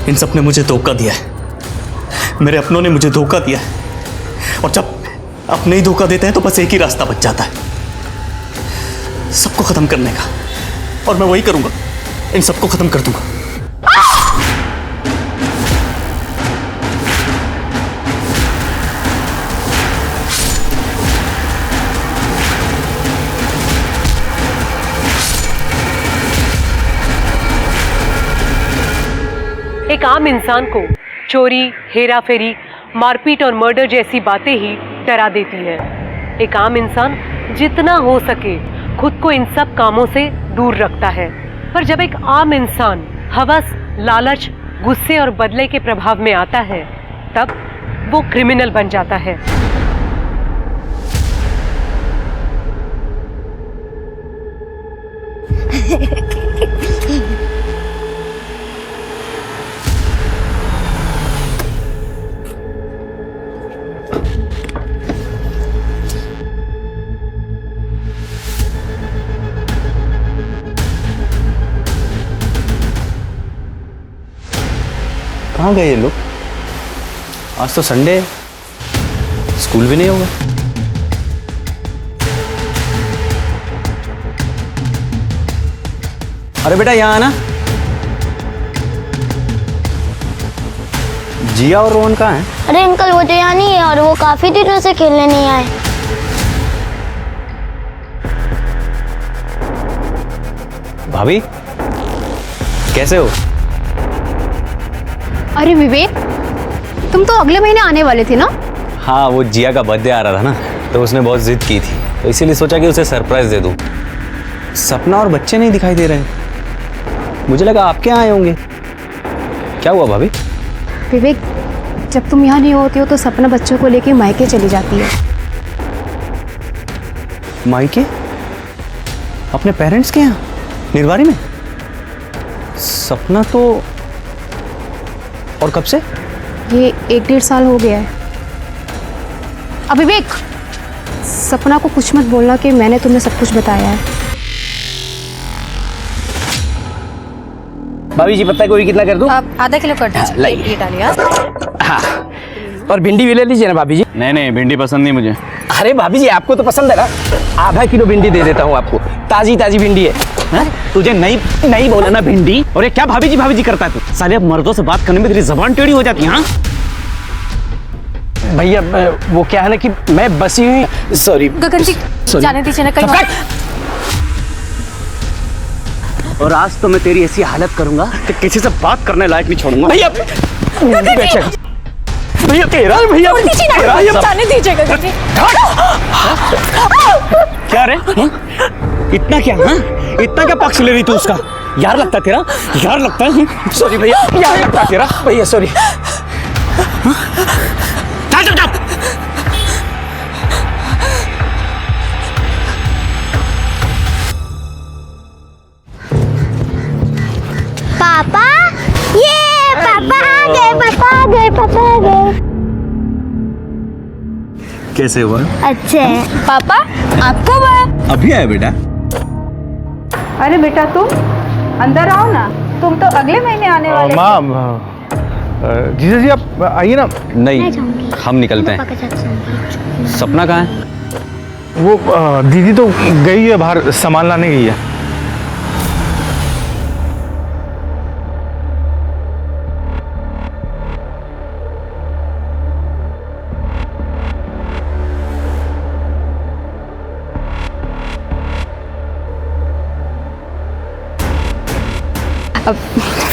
इन सब ने मुझे धोखा दिया है, मेरे अपनों ने मुझे धोखा दिया है। और जब अपने ही धोखा देते हैं तो बस एक ही रास्ता बच जाता है, सबको खत्म करने का। और मैं वही करूंगा, इन सबको खत्म कर दूंगा। एक आम इंसान को चोरी, हेरा फेरी, मारपीट और मर्डर जैसी बातें ही डरा देती हैं। एक आम इंसान जितना हो सके खुद को इन सब कामों से दूर रखता है, पर जब एक आम इंसान हवस, लालच, गुस्से और बदले के प्रभाव में आता है, तब वो क्रिमिनल बन जाता है। कहाँ गए ये लोग? आज तो संडे है, स्कूल भी नहीं होगा। अरे बेटा यहाँ आना। जिया और रोहन कहाँ हैं? अरे अंकल वो तो यहाँ नहीं है और वो काफी दिनों से खेलने नहीं आए। भाभी कैसे हो? अरे विवेक, तुम तो अगले महीने आने वाले थे ना? हाँ, वो जिया का बर्थडे आ रहा था ना, तो उसने बहुत जिद की थी, तो इसीलिए सोचा कि उसे सरप्राइज दे दूं। सपना और बच्चे नहीं दिखाई दे रहे, मुझे लगा आपके यहाँ आए होंगे। क्या हुआ भाभी? विवेक, जब तुम यहाँ नहीं होते हो तो सपना बच्चों को लेके मायके चली जाती है। मायके? अपने पेरेंट्स के यहाँ निर्वारी में? सपना तो, और कब से? ये 1-1.5 साल हो गया है। अब विवेक, सपना को कुछ मत बोलना कि मैंने तुम्हें सब कुछ बताया है। भाभी जी पत्ता गोभी कितना कर दूं? आप आधा किलो कर दीजिए। ये डालिए। हाँ, और भिंडी भी ले लीजिए ना भाभी जी। नहीं, भिंडी पसंद नहीं मुझे। अरे भाभी जी आपको तो पसंद है ना, आधा किलो भिंडी दे देता हूँ आपको, ताजी ताजी भिंडी है। हाँ? तुझे नहीं बोला ना भिंडी? और ये क्या भाभी जी करता है तू? साले अब मर्दों से बात करने में तेरी जबान टेढ़ी हो जाती है। हाँ भैया वो क्या है ना कि मैं बसी हुई, सॉरी गगन जी जाने दीजिए ना कहीं। और आज तो मैं तेरी ऐसी हालत करूंगा कि किसी से बात करने लायक नहीं छोड़ूंगा। भैया भैया तेरा भैया जाने दीजिए गगन जी। क्या रे? इतना क्या? हाँ, इतना क्या पक्ष ले रही तू उसका? यार लगता है तेरा, यार लगता है। सॉरी भैया, यार लगता है तेरा भैया, सॉरी। पापा, ये पापा आ गए, पापा आ गए, पापा आ गए। कैसे हुआ? अच्छे हैं। पापा आप कब आए? अभी आया बेटा। अरे बेटा तुम अंदर आओ ना, तुम तो अगले महीने आने वाले। माँ, जीजा जी आप आइए ना। नहीं, हम निकलते हैं। सपना कहाँ है? वो दीदी तो गई है बाहर, सामान लाने गई है।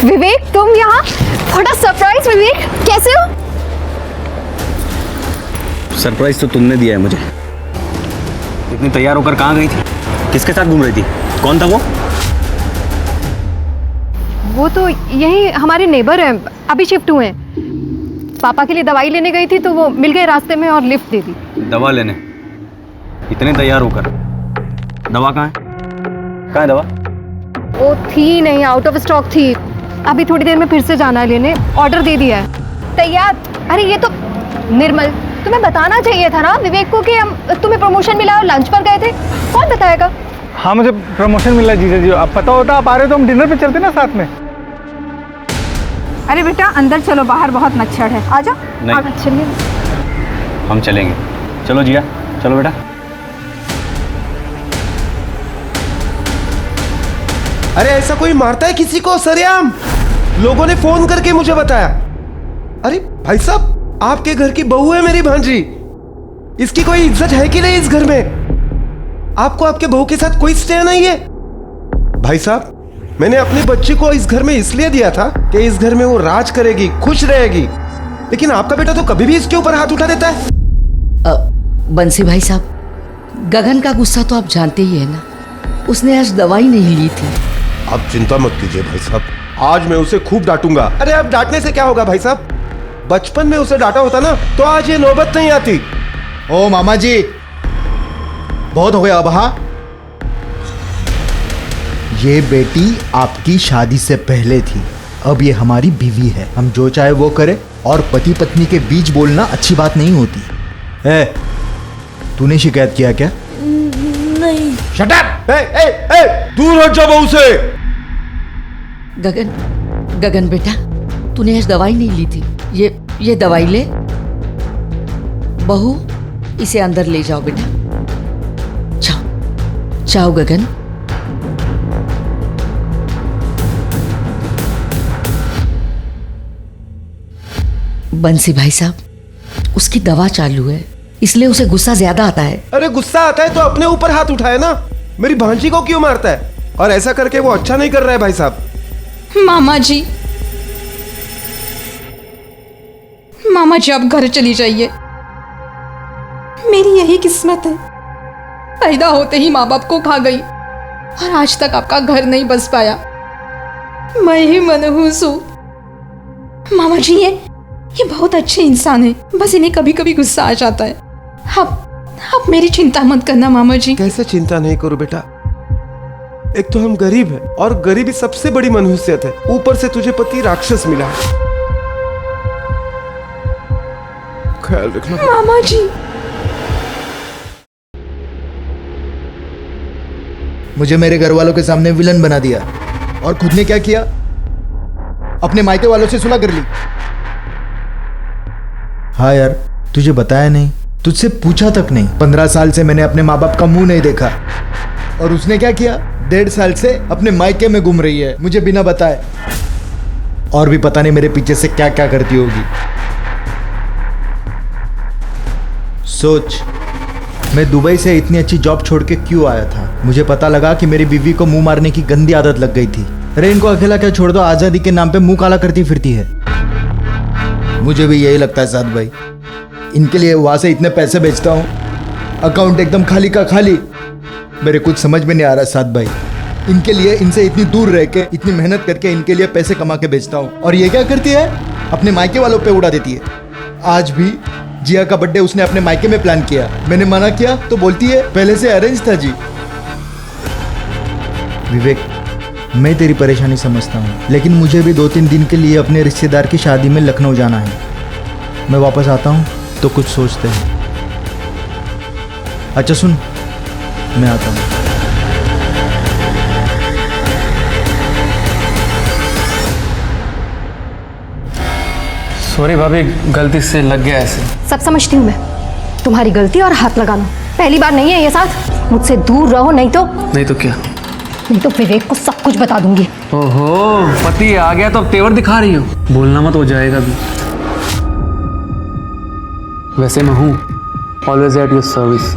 विवेक तुम यहाँ? थोड़ा सरप्राइज। विवेक कैसे हो? सरप्राइज तो तुमने दिया है मुझे। इतनी तैयार होकर कहाँ गई थी? किसके साथ घूम रही थी? कौन था वो? वो तो यही हमारे नेबर हैं, अभी शिफ्ट हुए हैं। पापा के लिए दवाई लेने गई थी तो वो मिल गए रास्ते में और लिफ्ट दे दी। दवा लेने? इतने तैयार होकर? दवा कहाँ है? कहाँ है दवा? वो थी नहीं, आउट ऑफ स्टॉक थी। अभी थोड़ी देर में फिर से जाना है लेने, ऑर्डर दे दिया है। तैयार? अरे ये तो निर्मल, तुम्हें बताना चाहिए था ना विवेक को कि हम तुम्हें प्रमोशन मिला और लंच पर गए थे। कौन बताएगा? हाँ मुझे प्रमोशन मिला जीजा जी, अब पता होता आप आ रहे हो तो हम डिनर पे चलते ना साथ में। अरे बेटा अंदर चलो, बाहर बहुत मच्छर है, आ जाओ। नहीं। चलिए। हम चलेंगे। चलो जिया, चलो बेटा। अरे ऐसा कोई मारता है किसी को सरेआम? लोगों ने फोन करके मुझे बताया। अरे भाई साहब, आपके घर की बहू है मेरी भांजी, इसकी कोई इज्जत है कि नहीं इस घर में? आपको आपके बहू के साथ कोई स्नेह नहीं है? भाई साहब, मैंने अपने बच्चे को इस घर में इसलिए दिया था कि इस घर में वो राज करेगी, खुश रहेगी, लेकिन आपका बेटा तो कभी भी इसके ऊपर हाथ उठा देता है। बंसी भाई साहब, गगन का गुस्सा तो आप जानते ही है ना, उसने आज दवाई नहीं ली थी। आप चिंता मत कीजिए भाई साहब, आज मैं उसे खूब डांटूंगा। अरे अब डांटने से क्या होगा भाई साहब, बचपन में उसे डांटा होता ना तो आज ये नौबत नहीं आती। ओ मामा जी, बहुत हो गया अब। हाँ, ये बेटी आपकी शादी से पहले थी, अब ये हमारी बीवी है। हम जो चाहे वो करे, और पति पत्नी के बीच बोलना अच्छी बात नहीं होती है। तूने शिकायत किया क्या? नहीं। Shut up! दूर हट जा बहू से। गगन बेटा, तूने आज दवाई नहीं ली थी, ये दवाई ले। बहू, इसे अंदर ले जाओ बेटा। जाओ जाओ गगन। बंसी भाई साहब, उसकी दवा चालू है, इसलिए उसे गुस्सा ज्यादा आता है। अरे गुस्सा आता है तो अपने ऊपर हाथ उठाए ना, मेरी भांजी को क्यों मारता है? और ऐसा करके वो अच्छा नहीं कर रहा है भाई साहब। मामा जी, मामा जी आप घर चली जाइए, मेरी यही किस्मत है, पैदा होते ही माँ बाप को खा गई और आज तक आपका घर नहीं बस पाया। मैं ही मनहूस हूँ। मामा जी ये बहुत अच्छे इंसान है, बस इन्हें कभी कभी गुस्सा आ जाता है। आप मेरी चिंता मत करना मामा जी। कैसे चिंता नहीं करूं बेटा, एक तो हम गरीब हैं और गरीबी सबसे बड़ी मनहूसियत है, ऊपर से तुझे पति राक्षस मिला है। ख्याल रखना मामा जी। मुझे मेरे घर वालों के सामने विलन बना दिया, और खुद ने क्या किया? अपने मायके वालों से सुलह कर ली। हाँ यार, तुझे बताया नहीं, तुझसे पूछा तक नहीं। 15 साल से मैंने अपने माँ बाप का मुंह नहीं देखा, और उसने क्या किया? 1.5 साल से अपने मायके में घूम रही है मुझे बिना बताए, और भी पता नहीं मेरे पीछे से क्या क्या करती होगी। सोच, मैं दुबई से इतनी अच्छी जॉब छोड़ के क्यों आया था? मुझे पता लगा कि मेरी बीवी को मुंह मारने की गंदी आदत लग गई थी। अरे इनको अकेला क्या छोड़ दो, आजादी के नाम पे मुंह काला करती फिरती है। मुझे भी यही लगता है साथ भाई, इनके लिए वहां से इतने पैसे भेजता हूँ, अकाउंट एकदम खाली का खाली। मेरे कुछ समझ में नहीं आ रहा साथ भाई, इनके लिए इनसे इतनी दूर रह के, इतनी मेहनत करके इनके लिए पैसे कमा के भेजता हूँ, और ये क्या करती है? अपने मायके वालों पे उड़ा देती है। आज भी जिया का बर्थडे उसने अपने मायके में प्लान किया, मैंने मना किया तो बोलती है पहले से अरेंज था जी। विवेक, मैं तेरी परेशानी समझता हूँ, लेकिन मुझे भी 2-3 दिन के लिए अपने रिश्तेदार की शादी में लखनऊ जाना है। मैं वापस आता हूँ तो कुछ सोचते हैं। अच्छा सुन, मैं आता हूँ। सॉरी भाभी, गलती से लग गया ऐसे। सब समझती हूँ मैं, तुम्हारी गलती और हाथ लगाना पहली बार नहीं है ये साथ। मुझसे दूर रहो, नहीं तो क्या? नहीं तो विवेक को सब कुछ बता दूंगी। ओहो, पति आ गया तो अब तेवर दिखा रही हो, बोलना मत, हो जाएगा भी। वैसे मैं हूँ ऑलवेज एट योर सर्विस।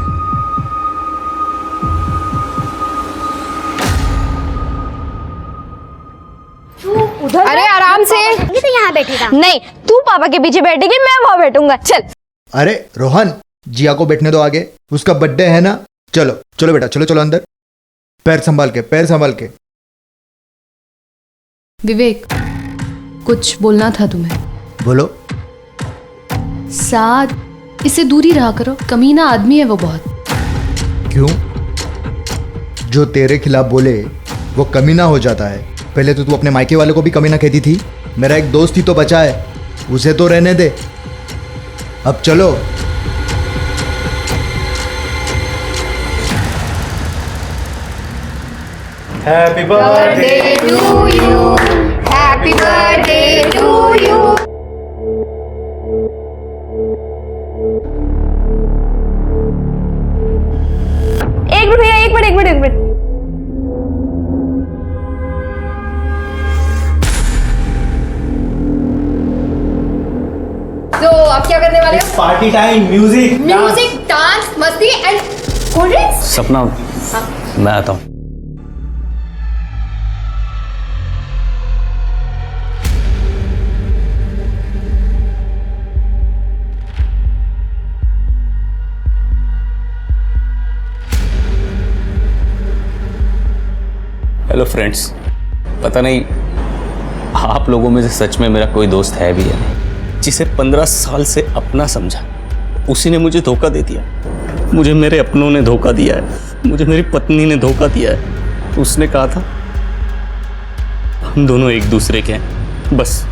अरे आराम से। ये तो यहाँ बैठेगा। नहीं, तू पापा के पीछे बैठेगी, मैं वहां बैठूंगा। चल। अरे रोहन, जिया को बैठने दो आगे, उसका बर्थडे है ना। चलो चलो बेटा, चलो चलो अंदर, पैर संभाल के, पैर संभाल के। विवेक, कुछ बोलना था तुम्हें। बोलो। साथ इससे दूरी रहा करो, कमीना आदमी है वो बहुत। क्यों? जो तेरे खिलाफ बोले वो कमीना हो जाता है। पहले तो तू अपने मायके वालों को भी कमीना कहती थी। मेरा एक दोस्त ही तो बचा है, उसे तो रहने दे। अब चलो। Happy birthday to you, happy birthday to एक मिनट भैया, एक मिनट। तो आप क्या करने वाले हो? पार्टी टाइम, म्यूजिक डांस, मस्ती एंड कोल्ड ड्रिंक्स। सपना, मैं आता हूँ। हेलो फ्रेंड्स, पता नहीं आप लोगों में से सच में मेरा कोई दोस्त है भी या नहीं, जिसे 15 साल से अपना समझा उसी ने मुझे धोखा दे दिया। मुझे मेरे अपनों ने धोखा दिया है, मुझे मेरी पत्नी ने धोखा दिया है। उसने कहा था हम दोनों एक दूसरे के हैं, बस।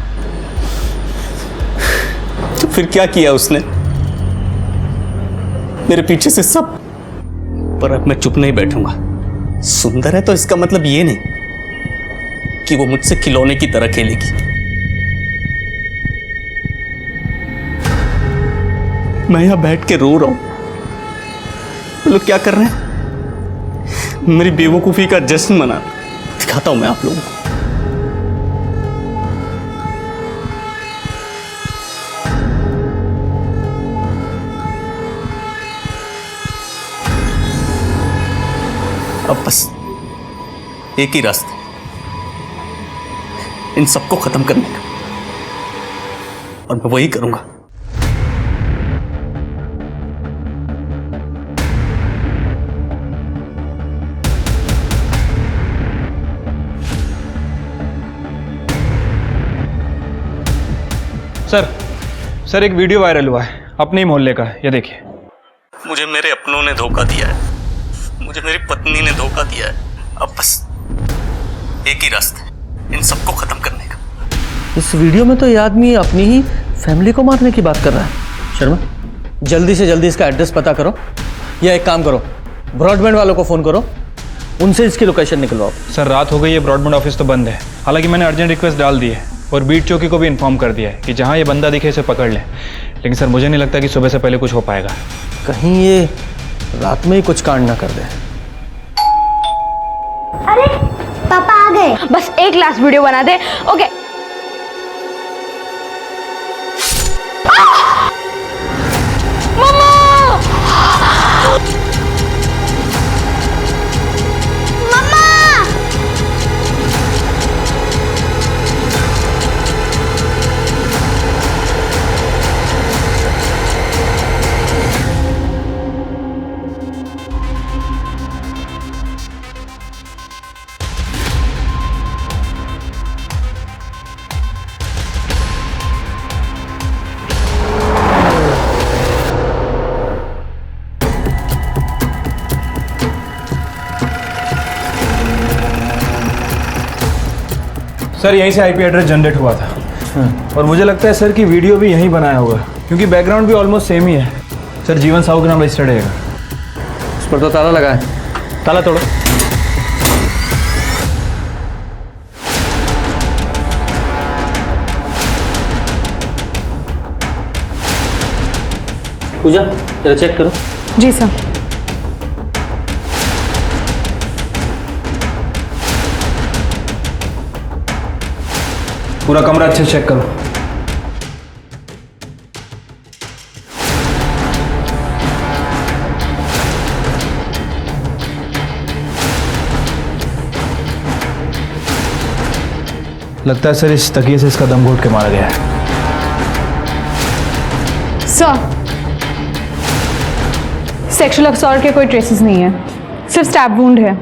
तो फिर क्या किया उसने? मेरे पीछे से सब। पर अब मैं चुप नहीं बैठूंगा। सुंदर है तो इसका मतलब ये नहीं कि वो मुझसे खिलौने की तरह खेलेगी। मैं यहां बैठ के रो रहा हूं, वो लोग क्या कर रहे हैं? मेरी बेवकूफी का जश्न मना। दिखाता हूं मैं आप लोगों को। अब बस एक ही रास्ता, इन सबको खत्म करने का, और मैं वही करूंगा। सर एक वीडियो वायरल हुआ है अपने ही मोहल्ले का, ये देखिए। मुझे मेरे अपनों ने धोखा दिया है, मुझे मेरी पत्नी ने धोखा दिया है। अब बस एक ही रास्ता है, इन सबको खत्म करने का। इस वीडियो में तो ये आदमी अपनी ही फैमिली को मारने की बात कर रहा है। शर्मा, जल्दी से जल्दी इसका एड्रेस पता करो, या एक काम करो, ब्रॉडबैंड वालों को फ़ोन करो, उनसे इसकी लोकेशन निकलवाओ। सर रात हो गई है, ब्रॉडबैंड ऑफिस तो बंद है। हालांकि मैंने अर्जेंट रिक्वेस्ट डाल दी है और बीट चौकी को भी इन्फॉर्म कर दिया है कि जहाँ ये बंदा दिखे इसे पकड़ लें। लेकिन सर मुझे नहीं लगता कि सुबह से पहले कुछ हो पाएगा। कहीं ये रात में ही कुछ कांड ना कर दे। अरे पापा आ गए। बस एक लास्ट वीडियो बना दे। ओके। सर यहीं से आईपी एड्रेस जनरेट हुआ था और मुझे लगता है सर कि वीडियो भी यहीं बनाया होगा, क्योंकि बैकग्राउंड भी ऑलमोस्ट सेम ही है। सर जीवन साहू के नाम रजिस्टर्ड रहेगा। उस पर तो ताला लगा है, ताला तोड़ो। पूजा जरा चेक करो। जी सर। पूरा कमरा अच्छे से चेक करो। लगता है सर इस तकिए से इसका दम घोट के मारा गया है। सर सेक्सुअल असॉल्ट के कोई ट्रेसेस नहीं है, सिर्फ स्टैब वुंड है।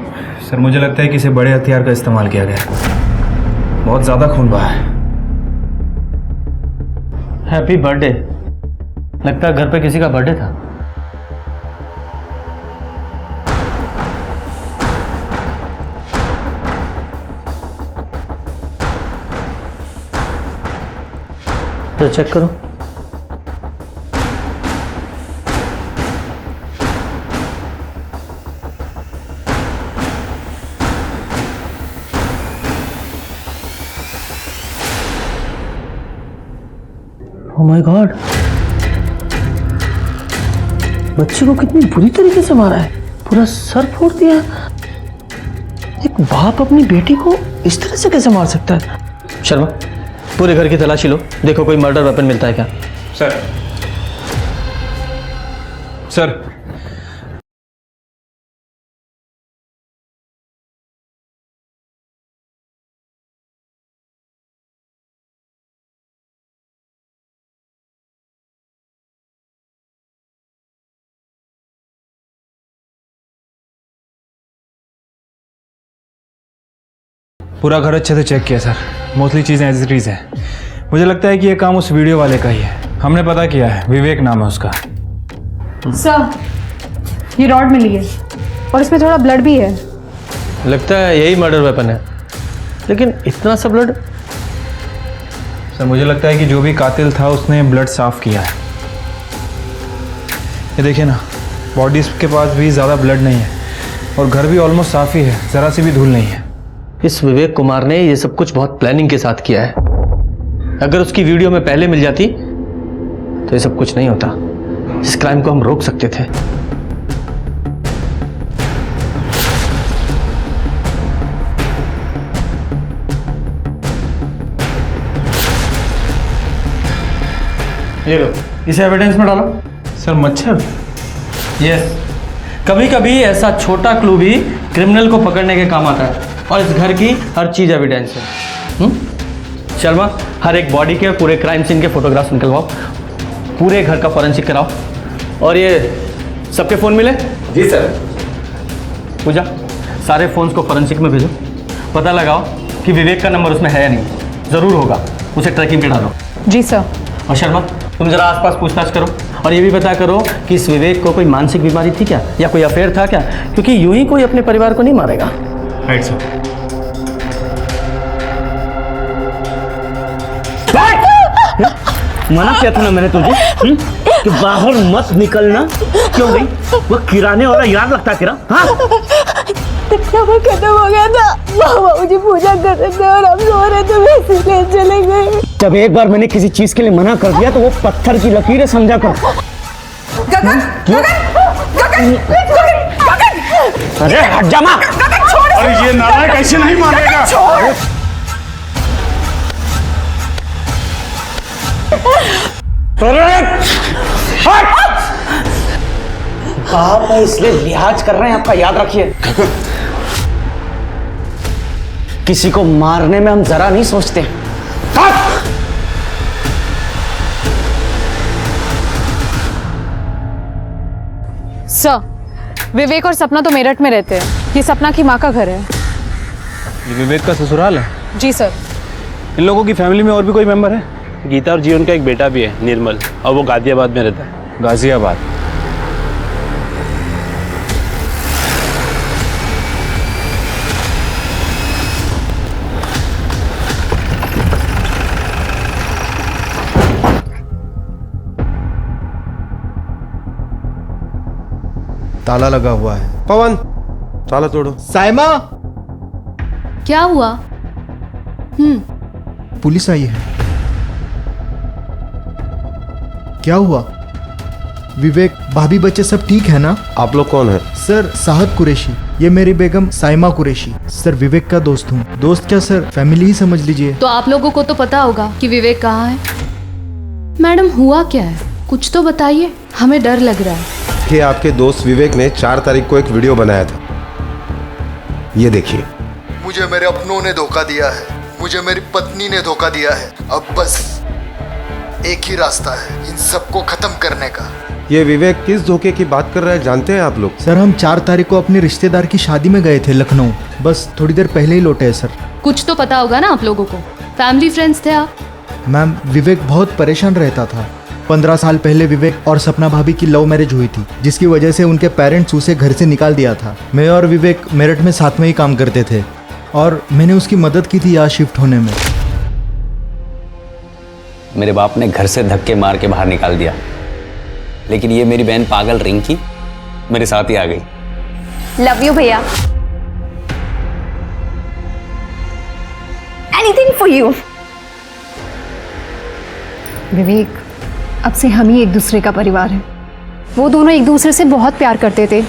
सर मुझे लगता है कि इसे बड़े हथियार का इस्तेमाल किया गया है, बहुत ज्यादा खून बहा है। Happy birthday. लगता है घर पे किसी का बर्थडे था। तो चेक करो। Oh my God! बच्चे को कितनी बुरी तरीके से मारा है, पूरा सर फोड़ दिया। एक बाप अपनी बेटी को इस तरह से कैसे मार सकता है? शर्मा, पूरे घर की तलाशी लो, देखो कोई मर्डर वेपन मिलता है क्या। सर सर पूरा घर अच्छे से चेक किया सर, मोस्टली चीज़ें एज इट इज़ है। मुझे लगता है कि ये काम उस वीडियो वाले का ही है। हमने पता किया है, विवेक नाम है उसका। सर, ये रॉड मिली है और इसमें थोड़ा ब्लड भी है। लगता है यही मर्डर वेपन है, लेकिन इतना सा ब्लड। सर मुझे लगता है कि जो भी कातिल था उसने ब्लड साफ किया है। ये देखिए ना, बॉडीज के पास भी ज़्यादा ब्लड नहीं है और घर भी ऑलमोस्ट साफ ही है, ज़रा सी भी धूल नहीं है। इस विवेक कुमार ने ये सब कुछ बहुत प्लानिंग के साथ किया है। अगर उसकी वीडियो में पहले मिल जाती तो ये सब कुछ नहीं होता। इस क्राइम को हम रोक सकते थे। ये लो, इसे एविडेंस में डालो। सर मच्छर? यस, कभी कभी ऐसा छोटा क्लू भी क्रिमिनल को पकड़ने के काम आता है और इस घर की हर चीज एविडेंस है। शर्मा, हर एक बॉडी के पूरे क्राइम सीन के फोटोग्राफ्स निकलवाओ, पूरे घर का फॉरेंसिक कराओ। और ये सबके फ़ोन मिले? जी सर। पूजा, सारे फ़ोन्स को फॉरेंसिक में भेजो, पता लगाओ कि विवेक का नंबर उसमें है या नहीं। ज़रूर होगा, उसे ट्रैकिंग पे डालो। जी सर। और शर्मा, तुम जरा आसपास पूछताछ करो और ये भी पता करो कि इस विवेक को कोई मानसिक बीमारी थी क्या, या कोई अफेयर था क्या, क्योंकि यूं ही कोई अपने परिवार को नहीं मारेगा। Right sir. मना किया था ना मैंने तुझे कि बाहर मत निकलना। क्यों गई? वो किराने वाला याद रखता तेरा? हाँ, खत्म हो गया था। बाबा मुझे पूजा कर रहे थे और हम सो रहे थे, वैसे ले चले गए। जब एक बार मैंने किसी चीज के लिए मना कर दिया तो वो पत्थर की लकीरें समझा कर। गगन, गगन, गगन, अरे हट जा माँ। अरे ये नालायक ऐसे नहीं मारेगा। बाप है इसलिए लिहाज कर रहे हैं आपका, याद रखिए। किसी को मारने में हम जरा नहीं सोचते। सर, विवेक और सपना तो मेरठ में रहते हैं। ये सपना की माँ का घर है। ये विवेक का ससुराल है? जी सर। इन लोगों की फैमिली में और भी कोई मेंबर है? गीता और जीवन का एक बेटा भी है, निर्मल, और वो गाजियाबाद में रहता है। गाजियाबाद? ताला लगा हुआ है। पवन, ताला तोड़ो। साइमा, क्या हुआ? पुलिस आई है। क्या हुआ? विवेक, भाभी, बच्चे सब ठीक है ना? आप लोग कौन है? सर, साहद कुरैशी। ये मेरी बेगम साइमा कुरैशी। सर, विवेक का दोस्त हूँ। दोस्त क्या सर, फैमिली ही समझ लीजिए। तो आप लोगों को तो पता होगा कि विवेक कहाँ है। मैडम, हुआ क्या है? कुछ तो बताइए, हमें डर लग रहा है। कि आपके दोस्त विवेक ने 4 तारीख को एक वीडियो बनाया था, ये देखिए। मुझे मेरे अपनों ने धोखा दिया है, मुझे मेरी पत्नी ने धोखा दिया है। अब बस एक ही रास्ता है इन सबको खत्म करने का। ये विवेक किस धोखे की बात कर रहा है जानते हैं आप लोग? सर, हम 4 तारीख को अपने रिश्तेदार की शादी में गए थे लखनऊ। बस थोड़ी देर पहले ही लौटे हैं सर। कुछ तो पता होगा ना आप लोगों को। फैमिली फ्रेंड्स थे आप। मैम, विवेक बहुत परेशान रहता था। 15 साल पहले विवेक और सपना भाभी की लव मैरिज हुई थी, जिसकी वजह से उनके पेरेंट्स उसे घर से निकाल दिया था। मैं और विवेक मेरठ में साथ में ही काम करते थे और मैंने उसकी मदद की थी यहाँ शिफ्ट होने में। मेरे बाप ने घर से धक्के मार के बाहर निकाल दिया, लेकिन ये मेरी बहन पागल रिंकी मेरे साथ ही आ गई। लव यू भैया। Anything for you. विवेक, अब से हम ही एक दूसरे का परिवार है। वो दोनों एक दूसरे से बहुत प्यार करते थे।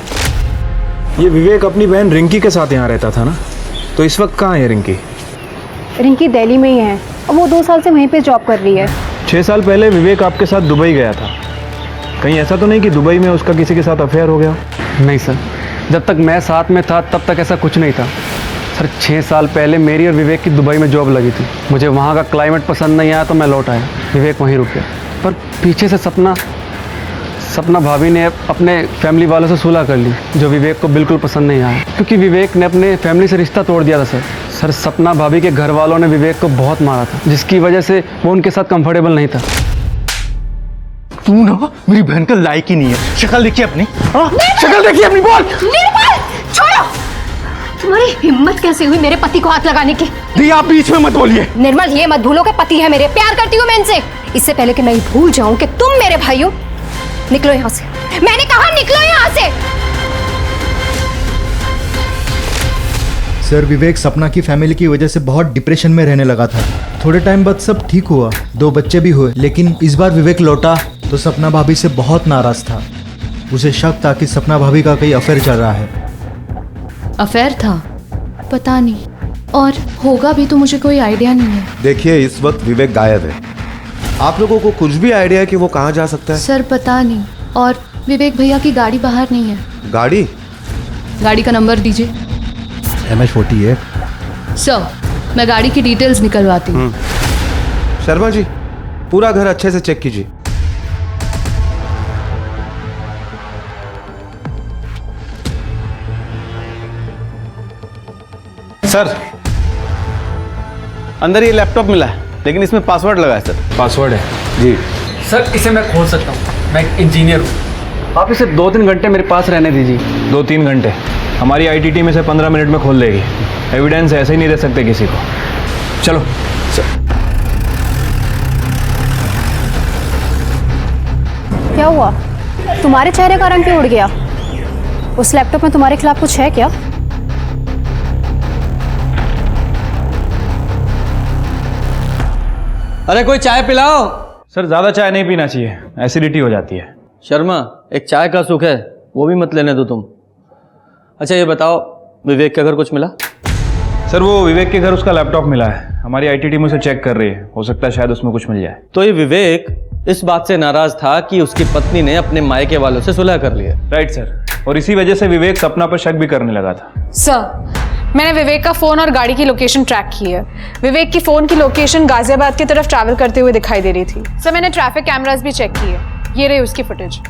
ये विवेक अपनी बहन रिंकी के साथ यहाँ रहता था ना, तो इस वक्त कहाँ है रिंकी? रिंकी दिल्ली में ही है और वो 2 साल से वहीं पे जॉब कर रही है। 6 साल पहले विवेक आपके साथ दुबई गया था, कहीं ऐसा तो नहीं कि दुबई में उसका किसी के साथ अफेयर हो गया? नहीं सर, जब तक मैं साथ में था तब तक ऐसा कुछ नहीं था सर। 6 साल पहले मेरी और विवेक की दुबई में जॉब लगी थी। मुझे वहाँ का क्लाइमेट पसंद नहीं आया तो मैं लौट आया, विवेक वहीं रुक गया। पर पीछे से सपना भाभी ने अपने फैमिली वालों से सुलह कर ली, जो विवेक को बिल्कुल पसंद नहीं आया, क्योंकि विवेक ने अपने फैमिली से रिश्ता तोड़ दिया था सर। सपना भाभी के घर वालों ने विवेक को बहुत मारा था, जिसकी वजह से वो उनके साथ कंफर्टेबल नहीं था। तू ना मेरी बहन का लायक ही नहीं है। शक्ल देखिए अपनी, शक्ल देखिए अपनी। बोल निर्मल, छोड़ो। तुम्हारी हिम्मत कैसे हुई मेरे पति को हाथ लगाने की? दी आप बीच में मत बोलिए। निर्मल, ये मत भूलो कि पति है मेरे, प्यार करती हूँ मैं इनसे। इससे पहले कि मैं भूल जाऊं कि तुम मेरे भाई हो, निकलो यहाँ से। मैंने कहा निकलो यहाँ से। सर, विवेक सपना की फैमिली की वजह से बहुत डिप्रेशन में रहने लगा था। थोड़े टाइम बाद सब ठीक हुआ, 2 बच्चे भी हुए, लेकिन इस बार विवेक लौटा तो सपना भाभी से बहुत नाराज था। उसे शक था कि सपना भाभी का कहीं अफेयर चल रहा है। अफेयर था? पता नहीं, और होगा भी तो मुझे कोई आइडिया नहीं है। देखिए, इस वक्त विवेक गायब है। आप लोगों को कुछ भी आइडिया है कि वो कहाँ जा सकता है? सर पता नहीं, और विवेक भैया की गाड़ी बाहर नहीं है। गाड़ी का नंबर दीजिए। MH48। सर, मैं गाड़ी की डिटेल्स निकलवाती हूँ। शर्मा जी, पूरा घर अच्छे से चेक कीजिए। सर, अंदर ये लैपटॉप मिला है, लेकिन इसमें पासवर्ड लगा है सर। पासवर्ड है? जी सर, इसे मैं खोल सकता हूँ, मैं एक इंजीनियर हूँ। आप इसे 2-3 घंटे मेरे पास रहने दीजिए। 2-3 घंटे? हमारी IT टीम इसे 15 मिनट में खोल देगी। एविडेंस ऐसे ही नहीं दे सकते किसी को। चलो क्या हुआ? तुम्हारे चेहरे का रंग क्यों उड़ गया? उस लैपटॉप में तुम्हारे खिलाफ कुछ है क्या? अरे कोई चाय पिलाओ। सर, ज़्यादा चाय नहीं पीना चाहिए, एसिडिटी हो जाती है। शर्मा, एक चाय का सुख है, वो भी मत लेने दो तुम। अच्छा ये बताओ, विवेक के घर कुछ मिला? सर, वो विवेक के घर उसका लैपटॉप मिला है। हमारी IT टीम उसे चेक कर रही है, हो सकता है शायद उसमें कुछ मिल जाए। तो ये विवेक इस बात से नाराज था कि उसकी पत्नी ने अपने मायके वालों से सुलह कर लिया। राइट सर, और इसी वजह से विवेक सपना पर शक भी करने लगा था। सर, मैंने विवेक का फोन और गाड़ी की लोकेशन ट्रैक की है। विवेक की फोन की लोकेशन गाजियाबाद की तरफ ट्रैवल करते हुए दिखाई दे रही थी। सर, मैंने ट्रैफिक कैमरास भी चेक किए, ये रही उसकी फुटेज।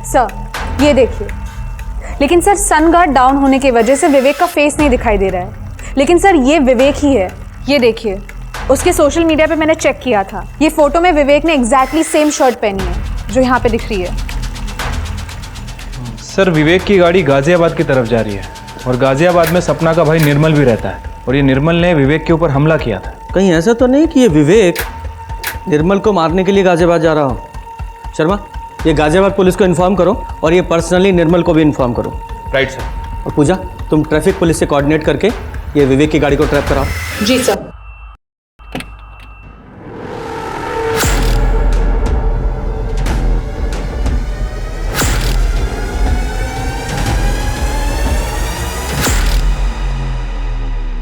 सर ये देखिए, लेकिन सर सन गार्ड डाउन होने की वजह से विवेक का फेस नहीं दिखाई दे रहा है। लेकिन सर ये विवेक ही है। ये देखिए, उसके सोशल मीडिया पे मैंने चेक किया था, ये फोटो में विवेक ने एग्जैक्टली सेम शर्ट पहनी है जो यहाँ पे दिख रही है। सर, विवेक की गाड़ी गाजियाबाद की तरफ जा रही है और गाजियाबाद में सपना का भाई निर्मल भी रहता है, और ये निर्मल ने विवेक के ऊपर हमला किया था। कहीं ऐसा तो नहीं कि ये विवेक निर्मल को मारने के लिए गाजियाबाद जा रहा हो? शर्मा, ये गाजियाबाद पुलिस को इन्फॉर्म करो और ये पर्सनली निर्मल को भी इन्फॉर्म करो। Right sir. और पूजा, तुम ट्रैफिक पुलिस से कोऑर्डिनेट करके ये विवेक की गाड़ी को ट्रैप कराओ। जी सर।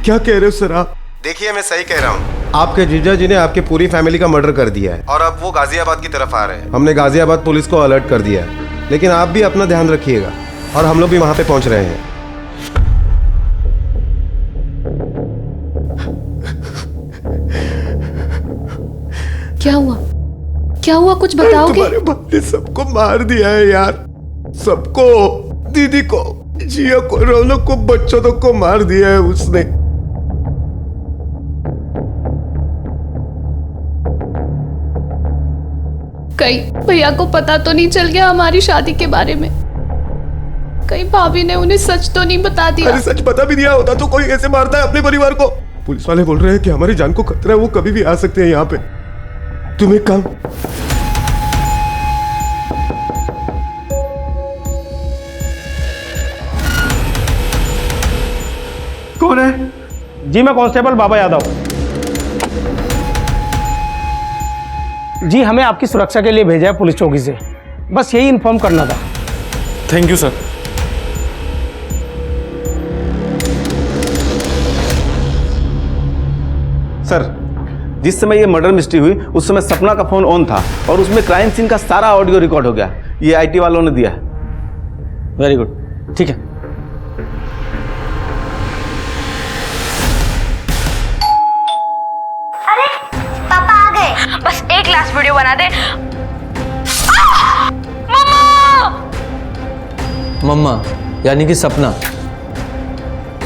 क्या कह रहे हो सर आप? देखिए, मैं सही कह रहा हूँ। आपके जीजा जी ने आपकी पूरी फैमिली का मर्डर कर दिया है और अब वो गाजियाबाद की तरफ आ रहे हैं। हमने गाजियाबाद पुलिस को अलर्ट कर दिया है, लेकिन आप भी अपना ध्यान रखिएगा और हम लोग भी वहां पे पहुंच रहे हैं। क्या हुआ? क्या हुआ, कुछ बताओगे? तुम्हारे बाप ने सबको मार दिया है यार, सबको, दीदी को, जिया को, रौनक को, बच्चों तक को मार दिया है उसने। कहीं भैया को पता तो नहीं चल गया हमारी शादी के बारे में? कहीं भाभी ने उन्हें सच तो नहीं बता दिया? अरे सच पता भी दिया होता तो कोई ऐसे मारता है अपने परिवार को? पुलिस वाले बोल रहे हैं कि हमारी जान को खतरा है, वो कभी भी आ सकते हैं यहाँ पे। तुम एक काम, कौन है? जी मैं कांस्टेबल बाबा यादव। जी हमें आपकी सुरक्षा के लिए भेजा है पुलिस चौकी से। बस यही इन्फॉर्म करना था। Thank you sir. सर, जिस समय ये मर्डर मिस्ट्री हुई उस समय सपना का फोन ऑन था और उसमें क्राइम सीन का सारा ऑडियो रिकॉर्ड हो गया। ये आईटी वालों ने दिया। वेरी गुड, ठीक है। अरे पापा आ गए, बस एक लास्ट वीडियो बना दे। मम्मा! मम्मा यानी कि सपना,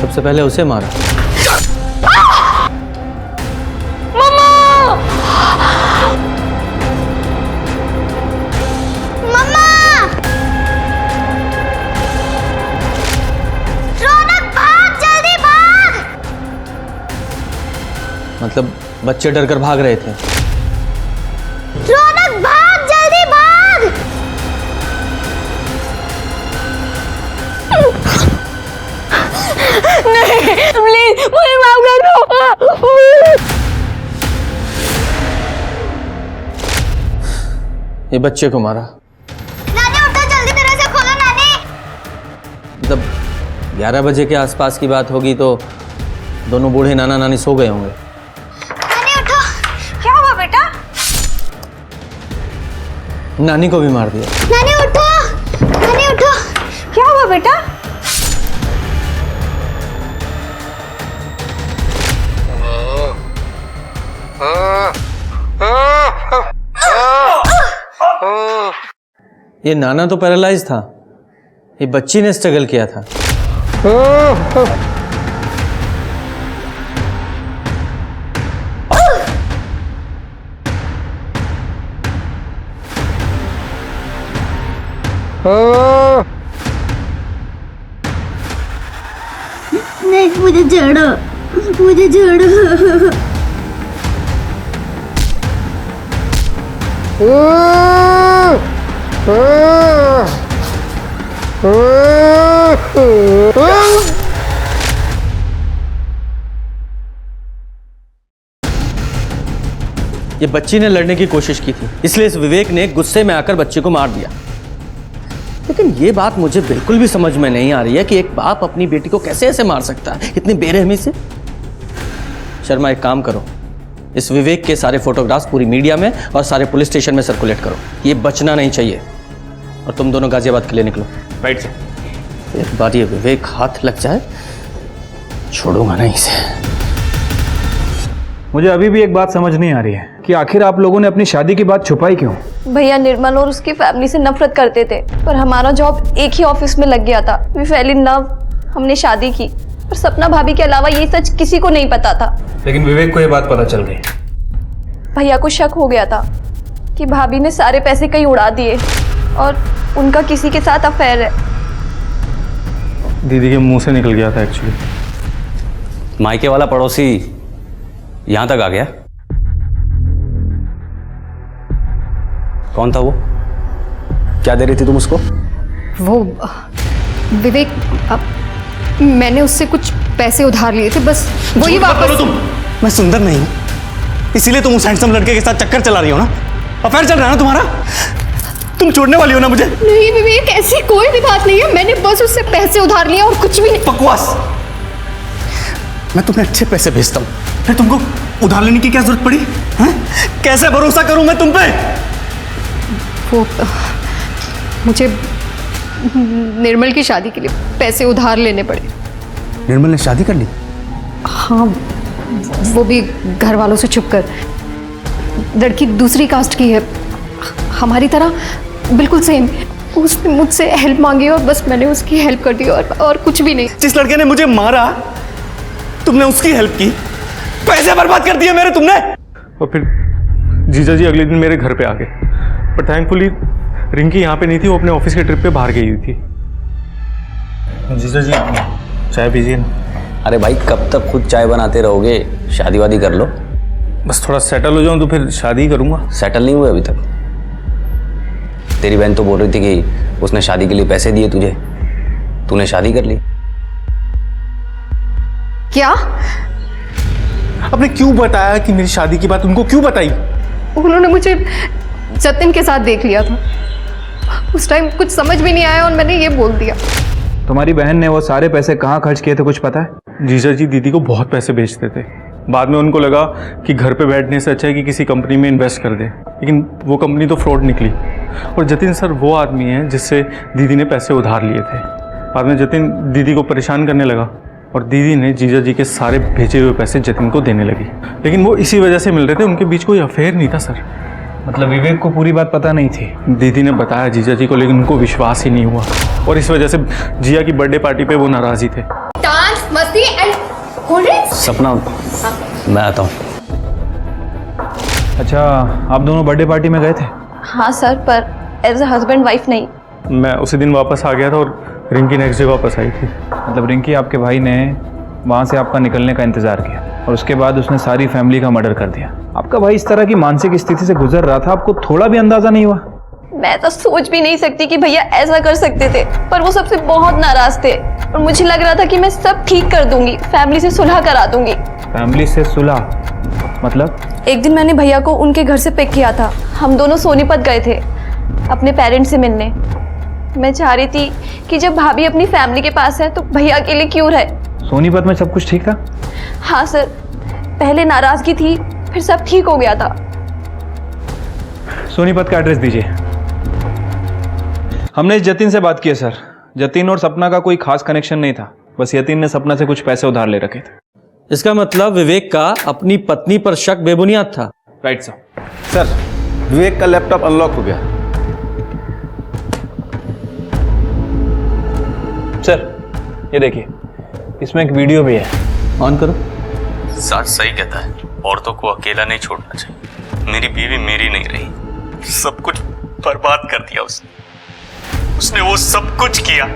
सबसे पहले उसे मारा। मतलब बच्चे डर कर भाग रहे थे। रौनक भाग, जल्दी भाग! नहीं प्लीज मुझे माफ कर दो। ये बच्चे को मारा। नानी उठो, जल्दी दरवाजा खोलो नानी। मतलब 11 बजे के आसपास की बात होगी तो दोनों बूढ़े नाना नानी सो गए होंगे। क्या हुआ बेटा? नानी को भी मार दिया। नानी उठो, नानी उठो। क्या हुआ बेटा? ये नाना तो पैरालाइज था, ये बच्ची ने स्ट्रगल किया था। नहीं मुझे छोड़ो, मुझे छोड़ो। ये बच्ची ने लड़ने की कोशिश की थी, इसलिए इस विवेक ने गुस्से में आकर बच्चे को मार दिया। लेकिन ये बात मुझे बिल्कुल भी समझ में नहीं आ रही है कि एक बाप अपनी बेटी को कैसे ऐसे मार सकता है, इतनी बेरहमी से। शर्मा, एक काम करो, इस विवेक के सारे फोटोग्राफ्स पूरी मीडिया में और सारे पुलिस स्टेशन में सर्कुलेट करो। ये बचना नहीं चाहिए। और तुम दोनों गाजियाबाद के लिए निकलो। Right sir. एक बार ये विवेक हाथ लग जाए, छोड़ूंगा नहीं इसे। मुझे अभी भी एक बात समझ नहीं आ रही है कि आखिर आप लोगों ने अपनी शादी की बात छुपाई क्यों? भैया निर्मल और उसकी फैमिली से नफरत करते थे, पर हमारा जॉब एक ही ऑफिस में लग गया था। वी फेल इन लव, हमने शादी की। पर सपना भाभी के अलावा ये सच किसी को नहीं पता था। लेकिन विवेक को ये बात पता चल गई। भैया को शक हो गया था कि भाभी ने सारे पैसे कहीं उड़ा दिए और उनका किसी के साथ अफेयर है। दीदी के मुंह से निकल गया था एक्चुअली। मायके वाला पड़ोसी यहां तक आ गया। कौन था वो? क्या दे रही थी तुम उसको? वो विवेक, मैंने उससे कुछ पैसे उधार लिए थे, बस वही वापस। तुम, मैं सुंदर नहीं हूं, इसीलिए तुम उस हैंडसम लड़के के साथ चक्कर चला रही हो ना? अफेयर चल रहा है ना तुम्हारा? तुम छोड़ने वाली हो ना मुझे? नहीं विवेक, ऐसी कोई भी बात नहीं है। मैंने बस उससे पैसे उधार लिए और कुछ भी नहीं। बकवास! मैं तुम्हें अच्छे पैसे भेजता हूं, फिर तुमको उधार लेने की क्या जरूरत पड़ी? हैं? कैसे भरोसा करूं मैं तुम पे? वो मुझे निर्मल की शादी के लिए पैसे उधार लेने पड़े। निर्मल ने शादी कर ली? हाँ, वो भी घर वालों से छुपकर। लड़की दूसरी कास्ट की है, हमारी तरह बिल्कुल सेम। उसने मुझसे हेल्प मांगी और बस मैंने उसकी हेल्प कर दी और कुछ भी नहीं। जिस लड़के ने मुझे मारा तुमने उसकी हेल्प की, पैसे बर्बाद कर दिए मेरे तुमने। और फिर जीजा जी अगले दिन मेरे घर पे आ गए, पर थैंकफुली रिंकी यहाँ पे नहीं थी, वो अपने ऑफिस के ट्रिप पे बाहर गई हुई थी। जीजा जी चाय पीजिए ना। अरे भाई, कब तक खुद चाय बनाते रहोगे? शादी वादी कर लो। बस थोड़ा सेटल हो जाऊं तो फिर शादी करूंगा। सेटल नहीं हुए अभी तक? तेरी बहन तो बोल रही थी कि उसने शादी के लिए पैसे दिए तुझे, तूने शादी कर ली। क्या? आपने क्यों बताया कि मेरी शादी की बात उनको क्यों बताई? उन्होंने मुझे जतिन के साथ देख लिया था उस टाइम कुछ समझ भी नहीं आया और मैंने ये बोल दिया। तुम्हारी बहन ने वो सारे पैसे कहाँ खर्च किए थे कुछ पता है? जीजा जी दीदी को बहुत पैसे बेचते थे। बाद में उनको लगा कि घर पे बैठने से अच्छा है कि किसी कंपनी में इन्वेस्ट कर दे, लेकिन वो कंपनी तो फ्रॉड निकली। और जतिन सर वो आदमी है जिससे दीदी ने पैसे उधार लिए थे। बाद में जतिन दीदी को परेशान करने लगा और दीदी ने जीजा जी के सारे भेजे हुए पैसे जतिन को देने लगी। लेकिन वो इसी वजह से मिल रहे थे, उनके बीच कोई अफेयर नहीं था सर। मतलब विवेक को पूरी बात पता नहीं थी? दीदी ने बताया जीजा जी को, लेकिन उनको विश्वास ही नहीं हुआ और इस वजह से जिया की बर्थडे पार्टी पे वो नाराज ही थे। डांस, मस्ती एंड कोल्ड ड्रिंक्स। सपना, मैं आता हूँ। अच्छा, आप दोनों बर्थडे पार्टी में गए थे? हाँ सर, पर एज अ हस्बैंड वाइफ नहीं। मैं उसी दिन वापस आ गया था और रिंकी नेक्स्ट डे वापस आई थी। मतलब रिंकी आपके भाई ने वहाँ से आपका निकलने का इंतज़ार किया और उसके बाद उसने सारी फैमिली का मर्डर कर दिया। आपका भाई इस तरह की मानसिक स्थिति से गुजर रहा था, आपको थोड़ा भी अंदाजा नहीं हुआ? मैं तो सोच भी नहीं सकती कि भैया ऐसा कर सकते थे, पर वो सबसे बहुत नाराज थे और मुझे लग रहा था कि मैं सब ठीक कर दूंगी, फैमिली से सुलह करा दूंगी। फैमिली से सुलह मतलब? एक दिन मैंने भैया को उनके घर से पिक किया था। हम दोनों सोनीपत गए थे अपने पेरेंट्स से मिलने। मैं चाह रही थी कि जब भाभी अपनी फैमिली के पास है तो भैया अकेले क्यों रहे। सोनीपत में सब कुछ ठीक था? हाँ सर, पहले नाराजगी थी, फिर सब ठीक हो गया था। सोनीपत का एड्रेस दीजिए। हमने जतिन से बात की है सर। जतिन और सपना का कोई खास कनेक्शन नहीं था, बस यतिन ने सपना से कुछ पैसे उधार ले रखे थे। इसका मतलब विवेक का अपनी पत्नी पर शक बेबुनियाद था। Right sir. सर, विवेक का लैपटॉप अनलॉक हो गया। सर ये देखिए, इसमें एक वीडियो भी है, ऑन करो। साथ सही कहता है, औरतों को अकेला नहीं छोड़ना चाहिए। मेरी बीवी मेरी नहीं रही, सब कुछ बर्बाद कर दिया उसने वो सब कुछ किया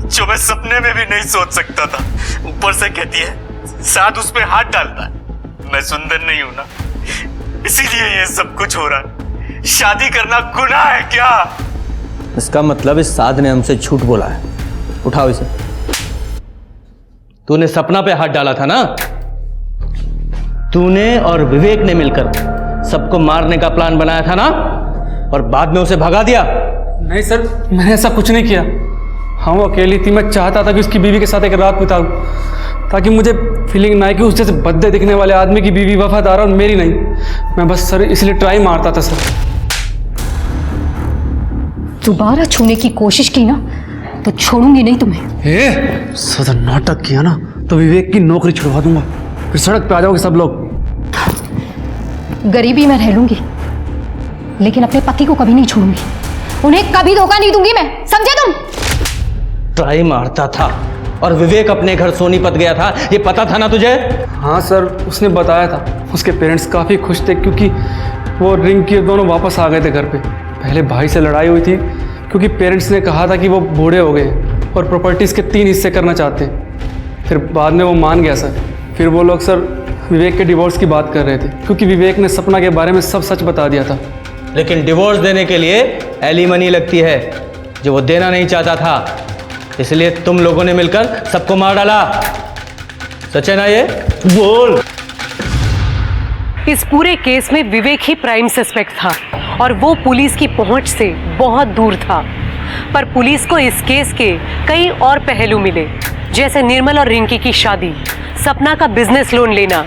जो मैं सपने में भी नहीं सोच सकता था। ऊपर से कहती है साथ उस पे हाथ डालता है। मैं सुंदर नहीं हूं ना, इसीलिए ये सब कुछ हो रहा है। शादी करना गुनाह है क्या? इसका मतलब इस साध ने हमसे झूठ बोला है। उठाओ इसे। तूने सपना पे हाथ डाला था ना? तूने और विवेक ने मिलकर सबको मारने का प्लान बनाया था ना, और बाद में उसे भगा दिया। नहीं सर, मैंने ऐसा कुछ नहीं किया। हाँ वो अकेली थी, मैं चाहता था कि उसकी बीवी के साथ एक रात बिताऊं, ताकि मुझे फीलिंग ना आए कि उस जैसे भद्दे दिखने वाले आदमी की बीवी वफादार और मेरी नहीं। मैं बस सर इसलिए ट्राई मारता था सर। दोबारा छूने की कोशिश की ना तो छोड़ूंगी नहीं तुम्हें। सदा नाटक किया ना तो विवेक की नौकरी छुड़वा दूंगा, फिर सड़क पे आ जाओगे सब लोग। गरीबी में रह लूंगी, लेकिन अपने पति को कभी नहीं छोड़ूंगी। उन्हें कभी धोखा नहीं दूंगी मैं, समझे तुम? ट्राई मारता था और विवेक अपने घर सोनीपत गया था, ये पता था ना तुझे? हाँ सर, उसने बताया था। उसके पेरेंट्स काफ़ी खुश थे क्योंकि वो रिंकी दोनों वापस आ गए थे घर पे। पहले भाई से लड़ाई हुई थी क्योंकि पेरेंट्स ने कहा था कि वो बूढ़े हो गए और प्रॉपर्टीज़ के 3 हिस्से करना चाहते हैं। फिर बाद में वो मान गया सर। फिर वो लोग सर विवेक के डिवोर्स की बात कर रहे थे क्योंकि विवेक ने सपना के बारे में सब सच बता दिया था। लेकिन डिवोर्स देने के लिए एलिमनी लगती है, जो वो देना नहीं चाहता था। इसलिए तुम लोगों ने मिलकर सबको मार डाला। सच है ना ये? बोल। इस पूरे केस में विवेक ही प्राइम सस्पेक्ट था और वो पुलिस की पहुंच से बहुत दूर था। पर पुलिस को इस केस के कई और पहलू मिले, जैसे निर्मल और रिंकी की शादी, सपना का बिजनेस लोन लेना,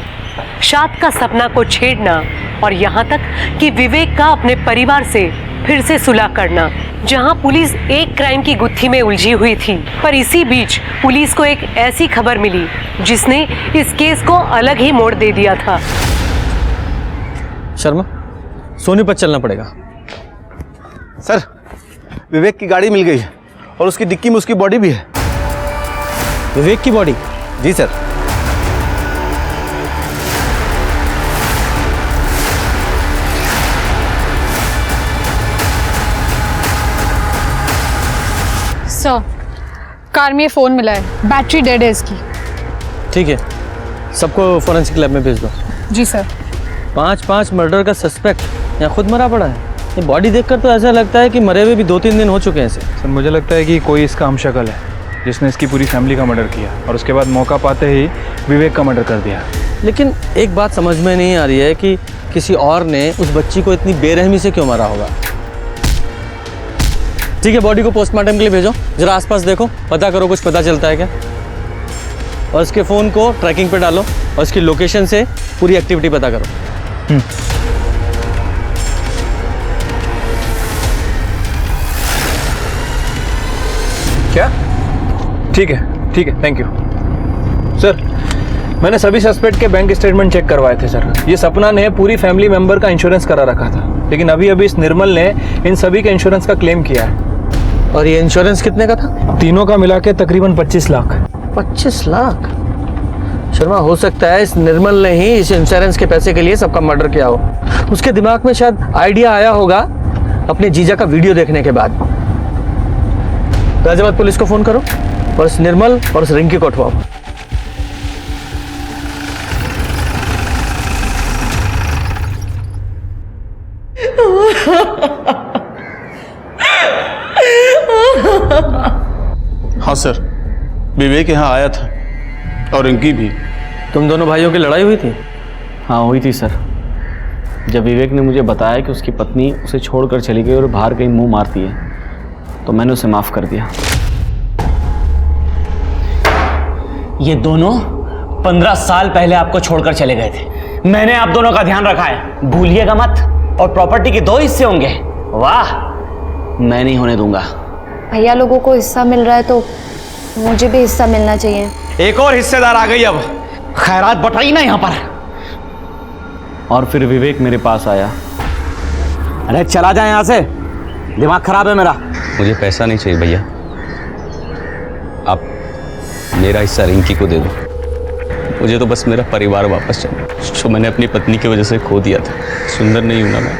शाद का सपना को छेड़ना और यहाँ तक कि विवेक का अपने परिवार से फिर से सुलह करना। जहाँ पुलिस एक क्राइम की गुत्थी में उलझी हुई थी, पर इसी बीच पुलिस को एक ऐसी खबर मिली जिसने इस केस को अलग ही मोड़ दे दिया था। शर्मा, सोनीपत चलना पड़ेगा। सर, विवेक की गाड़ी मिल गई है और उसकी डिक्की में उसकी बॉडी भी है। विवेक की बॉडी? जी सर। सर, कार में ये फ़ोन मिला है, बैटरी डेड है इसकी। ठीक है, सबको फोरेंसिक लैब में भेज दो। जी सर। 5 मर्डर का सस्पेक्ट यहाँ खुद मरा पड़ा है। ये बॉडी देखकर तो ऐसा लगता है कि मरे हुए भी 2-3 दिन हो चुके हैं इसे। सर मुझे लगता है कि कोई इसका हमशक्ल है जिसने इसकी पूरी फैमिली का मर्डर किया और उसके बाद मौका पाते ही विवेक का मर्डर कर दिया। लेकिन एक बात समझ में नहीं आ रही है कि किसी और ने उस बच्ची को इतनी बेरहमी से क्यों मारा होगा। ठीक है, बॉडी को पोस्टमार्टम के लिए भेजो। जरा आसपास देखो, पता करो कुछ पता चलता है क्या। और इसके फ़ोन को ट्रैकिंग पे डालो और इसकी लोकेशन से पूरी एक्टिविटी पता करो। क्या? ठीक है, थैंक यू सर। मैंने सभी सस्पेक्ट के बैंक स्टेटमेंट चेक करवाए थे सर। ये सपना ने पूरी फैमिली मेंबर का इंश्योरेंस करा रखा था, लेकिन अभी इस निर्मल ने इन सभी के इंश्योरेंस का क्लेम किया है। और ये इंश्योरेंस कितने का था? तीनों का मिला के तकरीबन 25 लाख। 25 लाख? शर्मा, हो सकता है इस निर्मल ने ही इस इंश्योरेंस के पैसे के लिए सबका मर्डर किया हो। उसके दिमाग में शायद आइडिया आया होगा अपने जीजा का वीडियो देखने के बाद। गाजियाबाद पुलिस को फोन करो और इस निर्मल और इस रिंकी को उठवाओ। हाँ सर, विवेक यहाँ आया था और रिंकी भी। तुम दोनों भाइयों की लड़ाई हुई थी? हाँ हुई थी सर। जब विवेक ने मुझे बताया कि उसकी पत्नी उसे छोड़कर चली गई और बाहर कहीं मुंह मारती है, तो मैंने उसे माफ़ कर दिया। ये दोनों 15 साल पहले आपको छोड़कर चले गए थे। मैंने आप दोनों का ध्यान रखा है, भूलिएगा मत। और प्रॉपर्टी के 2 हिस्से होंगे। वाह, मैं नहीं होने दूंगा। भैया लोगों को हिस्सा मिल रहा है तो मुझे भी हिस्सा मिलना चाहिए। एक और हिस्सेदार आ गई। अब खैरात बटाई ना यहाँ पर। और फिर विवेक मेरे पास आया। अरे चला जाए यहाँ से, दिमाग खराब है मेरा। मुझे पैसा नहीं चाहिए भैया, आप मेरा हिस्सा रिंकी को दे दो। मुझे तो बस मेरा परिवार वापस चाहिए, जो मैंने अपनी पत्नी की वजह से खो दिया था। सुंदर नहीं हूं ना मैं,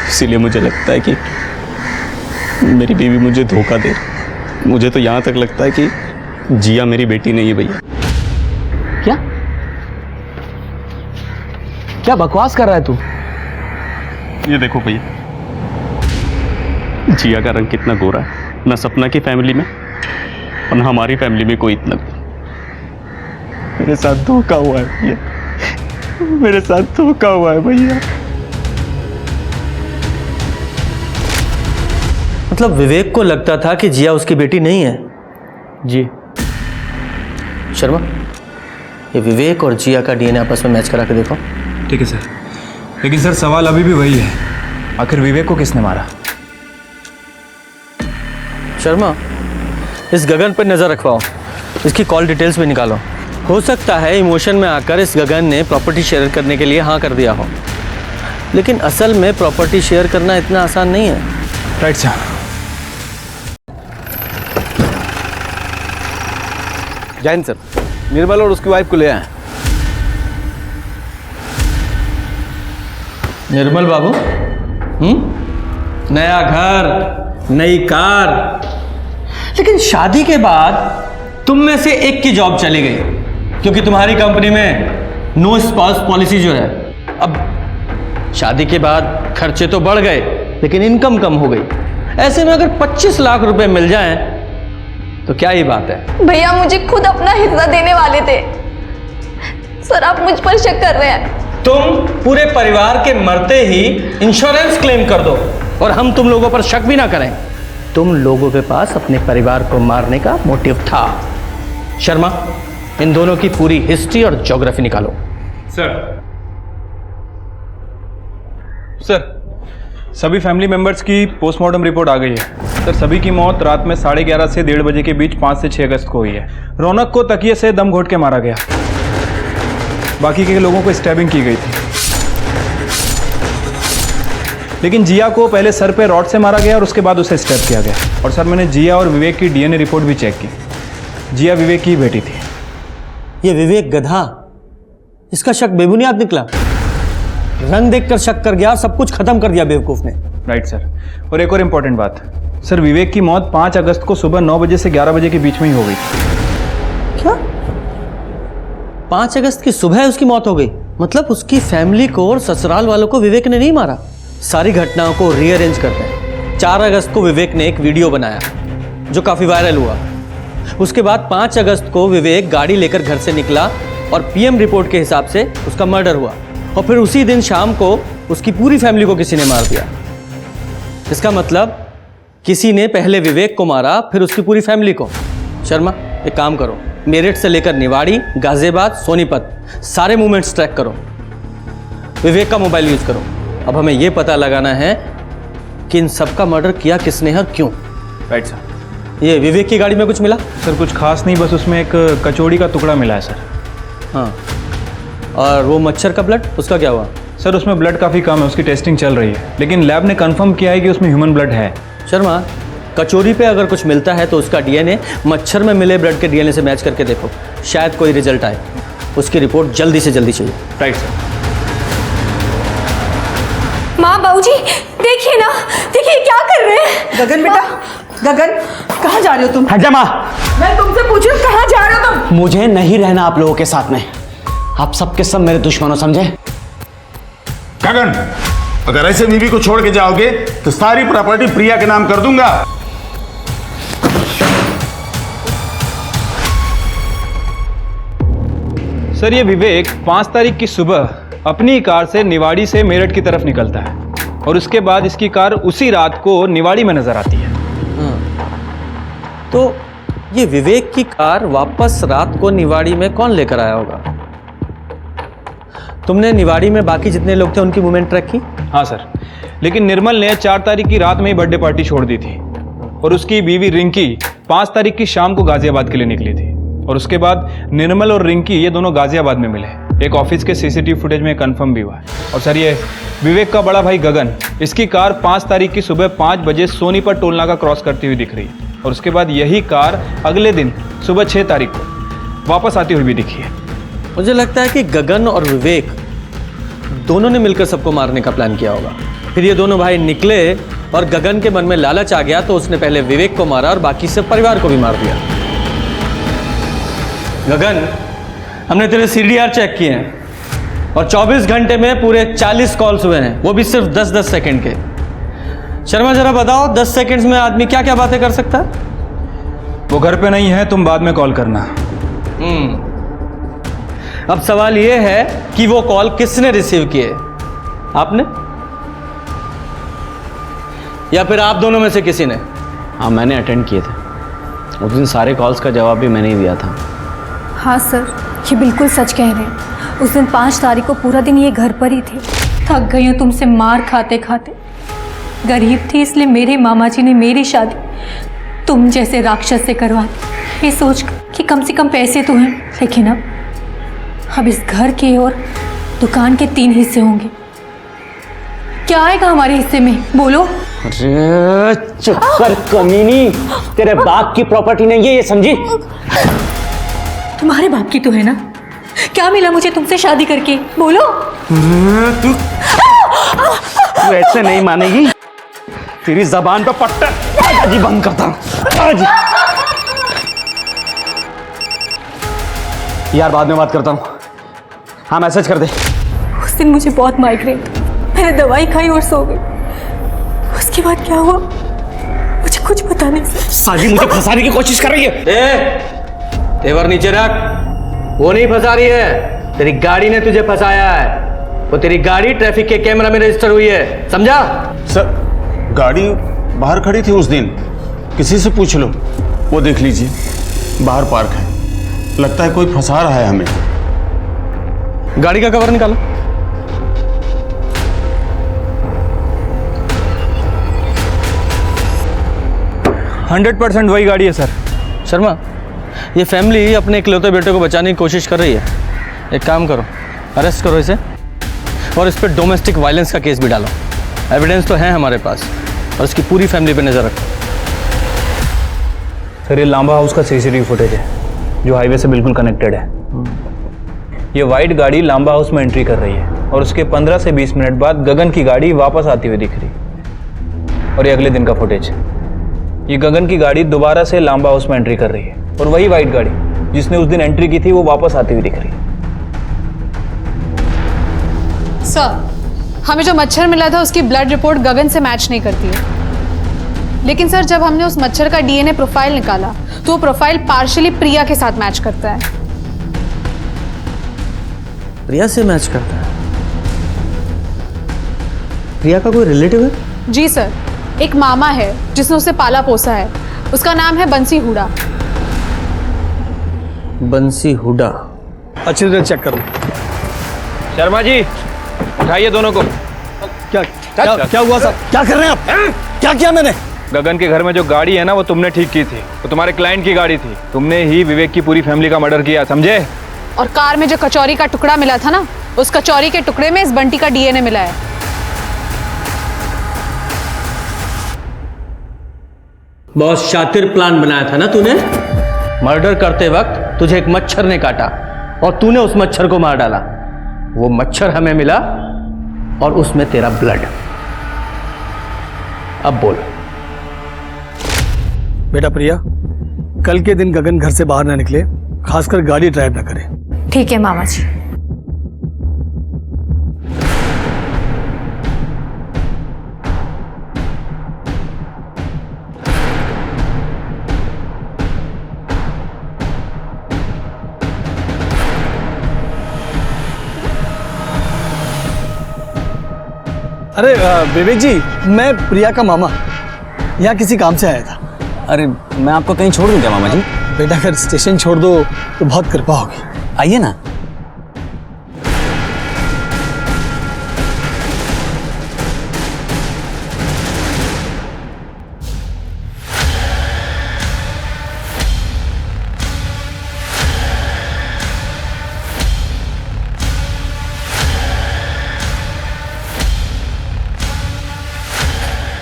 इसीलिए मुझे लगता है कि मेरी बीवी मुझे धोखा दे। मुझे तो यहाँ तक लगता है कि जिया मेरी बेटी नहीं है भैया। क्या क्या बकवास कर रहा है तू? ये देखो भैया, जिया का रंग कितना गोरा है। ना सपना की फैमिली में और ना हमारी फैमिली में कोई इतना। मेरे साथ धोखा हुआ है भैया, मेरे साथ धोखा हुआ है भैया। मतलब विवेक को लगता था कि जिया उसकी बेटी नहीं है? जी। शर्मा, ये विवेक और जिया का डीएनए आपस में मैच करा के देखो। ठीक है सर, लेकिन सर सवाल अभी भी वही है, आखिर विवेक को किसने मारा? शर्मा, इस गगन पर नजर रखवाओ, इसकी कॉल डिटेल्स भी निकालो। हो सकता है इमोशन में आकर इस गगन ने प्रॉपर्टी शेयर करने के लिए हाँ कर दिया हो, लेकिन असल में प्रॉपर्टी शेयर करना इतना आसान नहीं है। Right sir. Jain sir, Nirmal और उसकी वाइफ को ले आए। निर्मल बाबू, नया घर, नई कार, लेकिन शादी के बाद तुम में से एक की जॉब चली गई, क्योंकि तुम्हारी कंपनी में नो स्पाउस पॉलिसी जो है। अब शादी के बाद खर्चे तो बढ़ गए, लेकिन इनकम कम हो गई। ऐसे में अगर 25 लाख रुपए मिल जाएं, तो क्या ही बात है। भैया मुझे खुद अपना हिस्सा देने वाले थे, सर आप मुझ पर शक कर रहे हैं। तुम पूरे परिवार के मरते ही इंश्योरेंस क्लेम कर दो और हम तुम लोगों पर शक भी ना करें। तुम लोगों के पास अपने परिवार को मारने का मोटिव था। शर्मा, इन दोनों की पूरी हिस्ट्री और ज्योग्राफी निकालो। सर, सभी फैमिली मेंबर्स की पोस्टमार्टम रिपोर्ट आ गई है। सर, सभी की मौत रात में 11:30 से 1:30 बजे के बीच 5 से 6 अगस्त को हुई है। रौनक को तकिए से दम घोट के मारा गया, बाकी के लोगों को स्टैबिंग की गई थी। लेकिन जिया को पहले सर पे रॉड से मारा गया और उसके बाद उसे स्टैब किया गया। और सर, मैंने जिया और विवेक की डीएनए रिपोर्ट भी चेक की। जिया विवेक की बेटी थी। ये विवेक गधा, इसका शक बेबुनियाद निकला। रंग देखकर शक कर गया और सब कुछ खत्म कर दिया बेवकूफ ने। Right sir. और एक और इम्पोर्टेंट बात सर, विवेक की मौत 5 अगस्त को सुबह 9 बजे से 11 बजे के बीच में ही हो गई। क्या? 5 अगस्त की सुबह उसकी मौत हो गई? मतलब उसकी फैमिली को और ससुराल वालों को विवेक ने नहीं मारा। सारी घटनाओं को रीअरेंज करते हैं। 4 अगस्त को विवेक ने एक वीडियो बनाया जो काफी वायरल हुआ। उसके बाद 5 अगस्त को विवेक गाड़ी लेकर घर से निकला और पीएम रिपोर्ट के हिसाब से उसका मर्डर हुआ। और फिर उसी दिन शाम को उसकी पूरी फैमिली को किसी ने मार दिया। इसका मतलब किसी ने पहले विवेक को मारा, फिर उसकी पूरी फैमिली को। शर्मा, एक काम करो, मेरठ से लेकर निवाड़ी, गाजियाबाद, सोनीपत सारे मूवमेंट्स ट्रैक करो। विवेक का मोबाइल यूज करो। अब हमें यह पता लगाना है कि इन सबका मर्डर किया किसने है, क्यों। Right sir. ये विवेक की गाड़ी में कुछ मिला? सर कुछ खास नहीं, बस उसमें एक कचौड़ी का टुकड़ा मिला है सर। हाँ, और वो मच्छर का ब्लड, उसका क्या हुआ? सर उसमें ब्लड काफ़ी कम है, उसकी टेस्टिंग चल रही है, लेकिन लैब ने कंफर्म किया है कि उसमें ह्यूमन ब्लड है। शर्मा, कचौरी पे अगर कुछ मिलता है तो उसका डीएनए मच्छर में मिले ब्लड के डीएनए से मैच करके देखो, शायद कोई रिजल्ट आए। उसकी रिपोर्ट जल्दी से जल्दी चाहिए। Right sir. माँ, बाबूजी, देखिए ना, देखिए क्या कर रहे हैं। गगन बेटा, गगन कहाँ जा रहे हो तुम? हट माँ, मैं तुमसे पूछ रही हूँ कहाँ जा रहे हो तुम? मुझे नहीं रहना आप लोगों के साथ में। आप सबके सब मेरे दुश्मनों, समझे? गगन, अगर ऐसे बीवी को छोड़ के जाओगे तो सारी प्रॉपर्टी प्रिया के नाम कर दूंगा। सर ये विवेक 5 तारीख की सुबह अपनी कार से निवाड़ी से मेरठ की तरफ निकलता है और उसके बाद इसकी कार उसी रात को निवाड़ी में नजर आती है। तो ये विवेक की कार वापस रात को निवाड़ी में कौन लेकर आया होगा? तुमने निवाड़ी में बाकी जितने लोग थे उनकी मूवमेंट ट्रैक की? हाँ सर, लेकिन निर्मल ने 4 तारीख की रात में ही बर्थडे पार्टी छोड़ दी थी और उसकी बीवी रिंकी 5 तारीख की शाम को गाजियाबाद के लिए निकली थी और उसके बाद निर्मल और रिंकी ये दोनों गाजियाबाद में मिले। एक ऑफिस के सीसीटीवी फुटेज में कंफर्म भी हुआ है। और सर ये विवेक का बड़ा भाई गगन, इसकी कार 5 तारीख की सुबह 5 बजे सोनीपत टोल नाका क्रॉस करती हुई दिख रही है और उसके बाद यही कार अगले दिन सुबह 6 तारीख को वापस आती हुई भी दिखी है। मुझे लगता है कि गगन और विवेक दोनों ने मिलकर सबको मारने का प्लान किया होगा। फिर ये दोनों भाई निकले और गगन के मन में लालच आ गया तो उसने पहले विवेक को मारा और बाकी सब परिवार को भी मार दिया। गगन, हमने तेरे सीडीआर चेक किए हैं और 24 घंटे में पूरे 40 कॉल्स हुए हैं, वो भी सिर्फ 10-10 सेकंड के। शर्मा जरा बताओ, 10 सेकंड्स में आदमी क्या क्या बातें कर सकता है? वो घर पे नहीं है, तुम बाद में कॉल करना। अब सवाल यह है कि वो कॉल किसने रिसीव किए, आपने या फिर आप दोनों में से किसी ने? हाँ, मैंने अटेंड किए थे। उस दिन सारे कॉल्स का जवाब भी मैंने ही दिया था। हाँ सर, ये बिल्कुल सच कह रहे हैं। उस दिन 5 तारीख को पूरा दिन ये घर पर ही थे। थक गई हूँ तुमसे मार खाते खाते। गरीब थी इसलिए मेरे मामा जी ने मेरी शादी तुम जैसे राक्षस से करवा दी, ये सोच कि कम से कम पैसे तो हैं। लेकिन अब इस घर के और दुकान के 3 हिस्से होंगे। क्या आएगा हमारे हिस्से में, बोलो? अरे चुप कर कमीनी, तेरे बाप की प्रॉपर्टी नहीं है ये, समझी? तुम्हारे बाप की तो है ना। क्या मिला मुझे तुमसे शादी करके, बोलो? तू ऐसे नहीं मानेगी, तेरी जबान पे पट्टा आज ही बंद करता हूं आज। यार बाद में बात करता हूँ। हाँ मैसेज कर दे। उस दिन मुझे बहुत माइग्रेन था, मैंने दवाई खाई और सो गई। उसके बाद क्या हुआ मुझे कुछ पता नहीं। साजी मुझे फंसाने की कोशिश कर रही है। तेवर नीचे रख, वो नहीं फंसा रही है, तेरी गाड़ी ने तुझे फंसाया है। वो तेरी गाड़ी ट्रैफिक के कैमरा में रजिस्टर हुई है, समझा? सर गाड़ी बाहर खड़ी थी उस दिन, किसी से पूछ लो, वो देख लीजिए बाहर पार्क है। लगता है कोई फंसा रहा है हमें। गाड़ी का कवर निकालो। %100% वही गाड़ी है सर। शर्मा, ये फैमिली अपने इकलौते बेटे को बचाने की कोशिश कर रही है। एक काम करो, अरेस्ट करो इसे और इस पर डोमेस्टिक वायलेंस का केस भी डालो। एविडेंस तो है हमारे पास और इसकी पूरी फैमिली पे नजर रखो। सर ये लांबा हाउस का सीसीटीवी फुटेज है जो हाईवे से बिल्कुल कनेक्टेड है। ये वाइट गाड़ी लांबा हाउस में एंट्री कर रही है और उसके 15 से 20 मिनट बाद गगन की गाड़ी वापस आती हुई दिख रही। और ये अगले दिन का फुटेज है। ये गगन की गाड़ी दोबारा से लांबा हाउस में एंट्री कर रही है और वही वाइट गाड़ी जिसने उस दिन एंट्री की थी वो वापस आती हुई दिख रही है। सर, हमें जो मच्छर मिला था उसकी ब्लड रिपोर्ट गगन से मैच नहीं करती है। लेकिन सर जब हमने उस मच्छर का डीएनए प्रोफाइल निकाला तो वो प्रोफाइल पार्शियली प्रिया के साथ मैच करता है। प्रिया से मैच करता है? प्रिया का कोई रिलेटिव है? जी सर, एक मामा है जिसने उसे पाला पोसा है, उसका नाम है बंसी हुडा। बंसी हुडा, अच्छी तरह चेक कर लो। शर्मा जी उठाइए दोनों को। क्या हुआ साहब? क्या कर रहे हैं आप? क्या किया मैंने? गगन के घर में जो गाड़ी है ना वो तुमने ठीक की थी, वो तुम्हारे क्लाइंट की गाड़ी थी। तुमने ही विवेक की पूरी फैमिली का मर्डर किया, समझे? और कार में जो कचौरी का टुकड़ा मिला था ना, उस कचौरी के टुकड़े में इस बंटी का डीएनए मिला है। बहुत शातिर प्लान बनाया था ना तूने। मर्डर करते वक्त तुझे एक मच्छर ने काटा और तूने उस मच्छर को मार डाला। वो मच्छर हमें मिला और उसमें तेरा ब्लड। अब बोल। बेटा प्रिया, कल के दिन गगन घर से बाहर ना निकले, खासकर गाड़ी ड्राइव ना करे। ठीक है मामा जी। अरे विवेक जी, मैं प्रिया का मामा यहाँ किसी काम से आया था। अरे मैं आपको कहीं छोड़ दूं क्या मामा जी? बेटा अगर स्टेशन छोड़ दो तो बहुत कृपा होगी। आइए ना।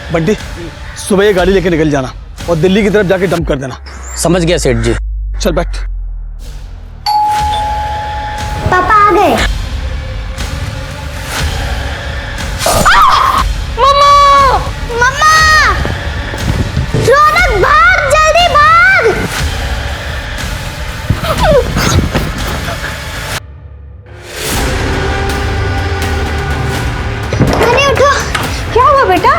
बंटी, सुबह ये गाड़ी लेके निकल जाना और दिल्ली की तरफ जाके डंप कर देना। समझ गया सेठ जी। चल बैठ। पापा आ गए। मम्मा! मम्मा! रौनक भाग, जल्दी भाग! अरे उठो, क्या हुआ बेटा?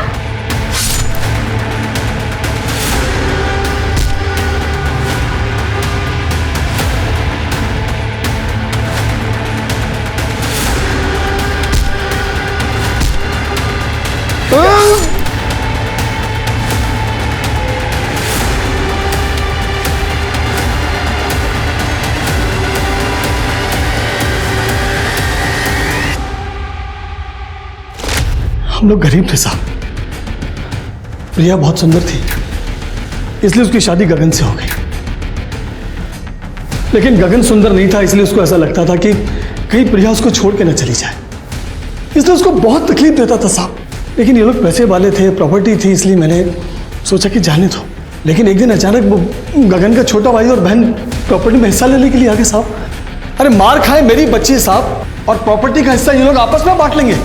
हम लोग गरीब थे साहब। प्रिया बहुत सुंदर थी, इसलिए उसकी शादी गगन से हो गई। लेकिन गगन सुंदर नहीं था, इसलिए उसको ऐसा लगता था कि कहीं प्रिया उसको छोड़ के न चली जाए, इसलिए उसको बहुत तकलीफ देता था साहब। लेकिन ये लोग पैसे वाले थे, प्रॉपर्टी थी, इसलिए मैंने सोचा कि जाने दो। लेकिन एक दिन अचानक वो गगन का छोटा भाई और बहन प्रॉपर्टी में हिस्सा लेने के लिए आ गए साहब। अरे मार खाए मेरी बच्ची साहब, और प्रॉपर्टी का हिस्सा ये लोग आपस में बांट लेंगे।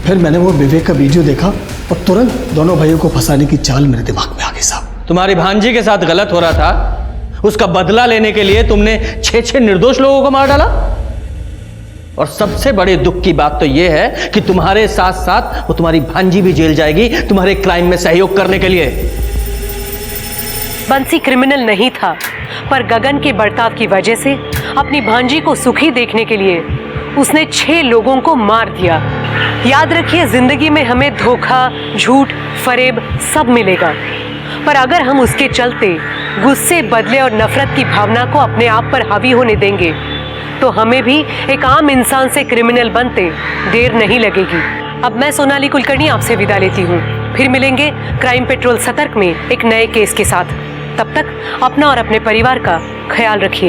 फिर मैंने वो विवेक का वीडियो देखा और तुरंत दोनों भाइयों को फंसाने की चाल मेरे दिमाग में आ गई साहब। तुम्हारी भांजी के साथ गलत हो रहा था, उसका बदला लेने के लिए तुमने 6 निर्दोष लोगों को मार डाला। और सबसे बड़े दुख की बात तो यह है कि तुम्हारे साथ साथ वो तुम्हारी भांजी भी जेल जाएगी तुम्हारे क्राइम में सहयोग करने के लिए। बंसी क्रिमिनल नहीं था, पर गगन के बर्ताव की वजह से अपनी भांजी को सुखी देखने के लिए उसने 6 लोगों को मार दिया। याद रखिए, जिंदगी में हमें धोखा, झूठ, फरेब सब मिलेगा, पर अगर हम उसके चलते गुस्से, बदले और नफरत की भावना को अपने आप पर हावी होने देंगे तो हमें भी एक आम इंसान से क्रिमिनल बनते देर नहीं लगेगी। अब मैं सोनाली कुलकर्णी आपसे विदा लेती हूँ। फिर मिलेंगे क्राइम पेट्रोल सतर्क में एक नए केस के साथ। तब तक अपना और अपने परिवार का ख्याल रखिए।